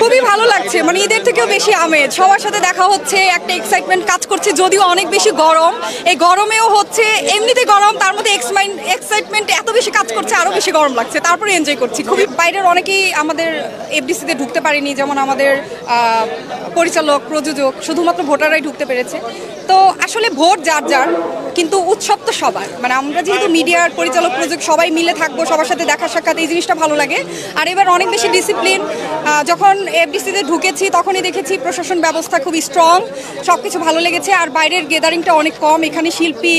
খুবই ভালো লাগছে, মানে ঈদের থেকেও বেশি আমেজ, সবার সাথে দেখা হচ্ছে, একটা এক্সাইটমেন্ট কাজ করছে। যদিও অনেক বেশি গরম, এই গরমেও হচ্ছে এমনিতে গরম, তার মধ্যে এক্সাইটমেন্ট এত বেশি কাজ করছে, আরো বেশি গরম লাগছে, তারপরে এনজয় করছি। খুবই বাইরের অনেকেই আমাদের এফডিসিতে ঢুকতে পারেনি, যেমন আমাদের পরিচালক, প্রযোজক, শুধুমাত্র ভোটাররাই ঢুকতে পেরেছে। তো আসলে ভোট যার যার, কিন্তু উৎসব তো সবার। মানে আমরা যেহেতু মিডিয়ার পরিচালক, প্রযোজক সবাই মিলে থাকবো, সবার সাথে দেখা সাক্ষাৎ, এই জিনিসটা ভালো লাগে। আর এবার অনেক বেশি ডিসিপ্লিন। যখন এফডিসিতে ঢুকেছি তখনই দেখেছি প্রশাসন ব্যবস্থা খুবই স্ট্রং, সব কিছু ভালো লেগেছে। আর বাইরের গ্যাদারিংটা অনেক কম, এখানে শিল্পী,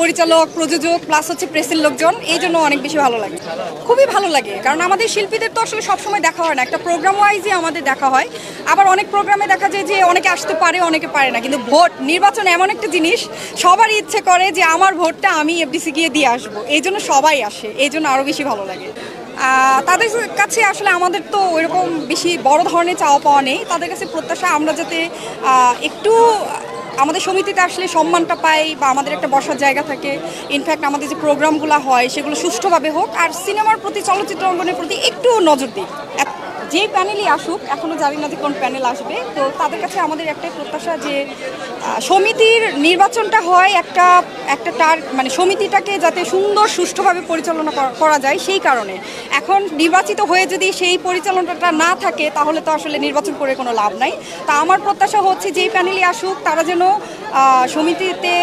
পরিচালক, প্রযোজক প্লাস হচ্ছে প্রেসের লোকজন, এই জন্য অনেক বেশি ভালো লাগে। খুবই ভালো লাগে, কারণ আমাদের শিল্পীদের তো আসলে সবসময় দেখা হয় না, একটা প্রোগ্রাম ওয়াইজই আমাদের দেখা হয়। আবার অনেক প্রোগ্রামে দেখা যায় যে অনেকে আসতে পারে, অনেকে পারে না। কিন্তু ভোট নির্বাচন এমন একটা জিনিস, সবারই ইচ্ছে করে যে আমার ভোটটা আমি এফডিসি গিয়ে দিয়ে আসবো, এই জন্য সবাই আসে, এই জন্য আরও বেশি ভালো লাগে। তাদের কাছে আসলে আমাদের তো ওইরকম বেশি বড় ধরনের চাওয়া পাওয়া নেই। তাদের কাছে প্রত্যাশা আমরা যাতে একটু আমাদের সমিতিতে আসলে সম্মানটা পাই, বা আমাদের একটা বসার জায়গা থাকে। ইনফ্যাক্ট আমাদের যে প্রোগ্রামগুলো হয় সেগুলো সুষ্ঠুভাবে হোক, আর সিনেমার প্রতি, চলচ্চিত্র অঙ্গনের প্রতি একটু নজর দিই। যে প্যানেলই আসুক, এখনও জানি না যে কোন প্যানেল আসবে, তো তাদের কাছে আমাদের একটাই প্রত্যাশা যে সমিতির নির্বাচনটা হয় একটা মানে সমিতিটাকে যাতে সুন্দর সুষ্ঠুভাবে পরিচালনা করা যায়। সেই কারণে এখন নির্বাচিত হয়ে যদি সেই পরিচালনাটা না থাকে, তাহলে তো আসলে নির্বাচন করে কোনো লাভ নাই। তা আমার প্রত্যাশা হচ্ছে যেই প্যানেলই আসুক, তারা যেন সমিতিতে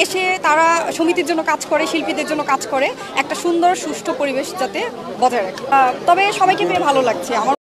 এসে তারা সমিতির জন্য কাজ করে, শিল্পীদের জন্য কাজ করে, একটা সুন্দর সুষ্ঠু পরিবেশ যাতে বজায় রাখে। তবে সবাইকে পেয়ে ভালো লাগছে আমার।